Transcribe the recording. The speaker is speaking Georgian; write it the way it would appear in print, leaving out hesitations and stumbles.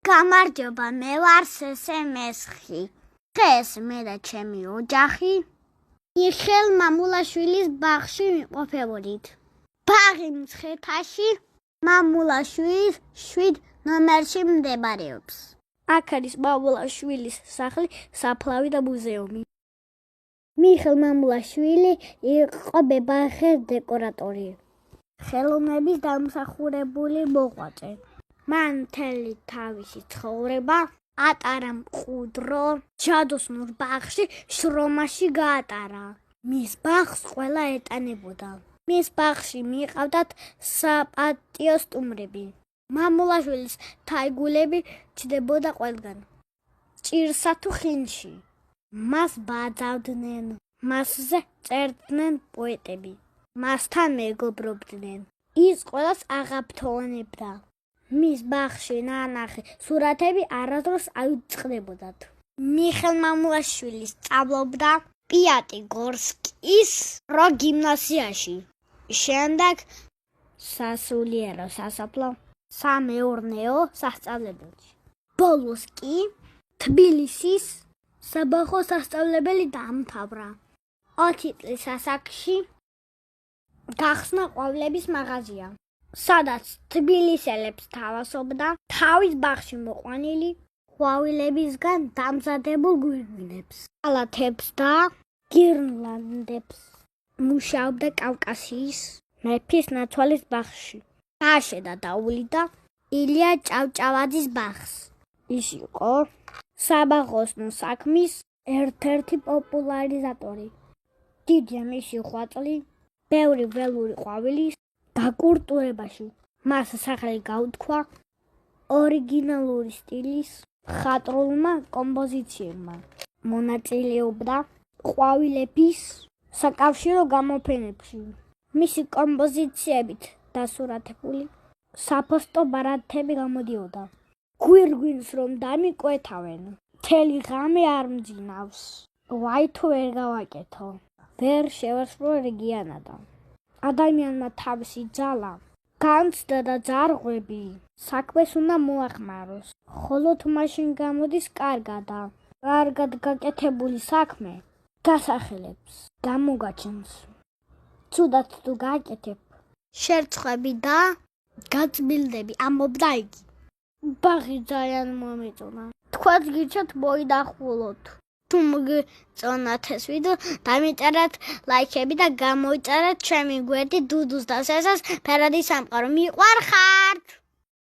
გამარჯობა, მე ვარ სესე მესხი. დღეს მე და ჩემი ოჯახი მიხელ მამულაშვილის ბაღში ვიმყოფებოდით. ბაღი მცხეთაში მამულაშვილის 7 ნომერში მდებარეობს. აქ არის მამულაშვილის სახლი, საფლავი და მუზეუმი. მიხელ მამულაშვილი იყო ბაღის დეკორატორი. ხელოვნების დამსახურებული მოღვაწე. მან მთელი თავისი ცხოვრება ატარა მყუდრო ჯადოსნურ ბაღში შრომაში გაატარა. მის ბაღს ყველა ეტანებოდა. მის ბაღში მიჰყავდათ საპატიო სტუმრები. მამულაშვილის თაიგულები ჩდებოდა ყველგან. ჭირსა თუ ხინში. მას ბაძავდნენ. მასზე წერდნენ პოეტები. მასთან მეგობრობდნენ. ის ყველას აღაფრთოვანებდა. მის ბაღში ნანახი სურათები არასდროს აიწყდებოდათ. მიხელ მამულაშვილი სწავლობდა პიატიგორსკის პროგიმნაზიაში. შემდეგ სასულიერო სასოფლო სამეურნეო სასწავლებელში. ბოლოს კი თბილისის საბაღო სასწავლებელი დაამთავრა. 20 წლის ასაკში გახსნა ყვავილების მაღაზია, სადაც თბილისელებს თავასობდა თავის ბაღში მოყვანილი ყვავილებისგან დამზადებულ გვირგვინებს, კალათებს და გირლანდებს. მუშაობდა კავკასიის მეფის ნაცვალის ბაღში. გააშედა და ულიდა ილია ჭავჭავაძის ბაღს. ის იყო საბაღოსნო საქმის ერთ-ერთი პოპულარიზატორი. დიდია მისი ღვაწლი ბევრი ველური ყვავილის დაკულტურებაში. მას სახელი გაუთქვა ორიგინალური სტილის მხატვრულმა კომპოზიციებმა. მონაწილეობდა ყვავილების საკავშირო გამოფენებში. მისი კომპოზიციებით დასურათებული საფოსტო ბარათები გამოდიოდა. გვირგვინს რომ დამიკვეთავენ, მთელი ღამე არ მძინავს. ვაი თუ ვერ გავაკეთო, ვერ შევასრულო რეგიანადა. ადამიანმა თავისი ძალა, განცდა და ძარღვები საქმეს უნდა მოახმაროს. ხოლო თუ მაშინ გამოდის კარგად გაკეთებული საქმე გასახელებს გამოგაჩენს. ცუდად თუ გააკეთებ, შერცხვები და გაწმილდები, ამბობდა იგი. ბაღი ძალიან მომეწონა. თქვაც გირჩათ მოინახულოთ. თუ მოგეწონათ ეს ვიდეო, დამიწერეთ ლაიქები და გამოიწერეთ ჩემი გვერდი დუდუს და სესას ფერადი სამყარო. მიყვარხართ!